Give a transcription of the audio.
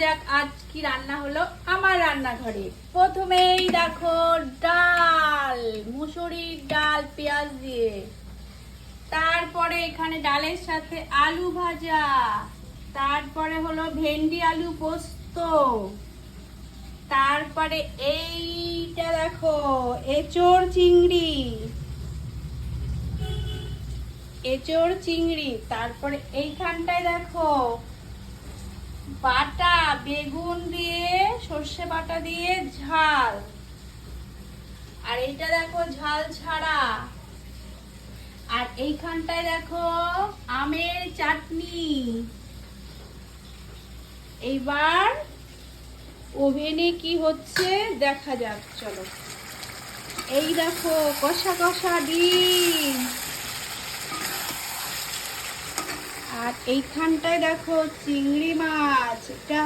যাক আজ কি রান্না হলো আমার রান্নাঘরে। প্রথমেই দেখো ডাল, মুসুরির ডাল পেঁয়াজ দিয়ে, তারপরে এখানে ডালের সাথে আলু ভাজা, তারপরে হলো ভেন্ডি আলু পোস্ত, তারপরে এইটা দেখো এঁচোড় চিংড়ি, তারপরে এইখানটায় দেখো বাটা বেগুন দিয়ে সর্ষে বাটা দিয়ে ঝাল, আর এইটা দেখো ঝাল ছাড়া, আর এইখানটায় দেখো আমের চাটনি। এইবার ওভেনে কি হচ্ছে দেখা যাক, চলো। এই দেখো কষা কষা ডিম, আর এইখানটায় দেখো চিংড়ি মাছ, এটা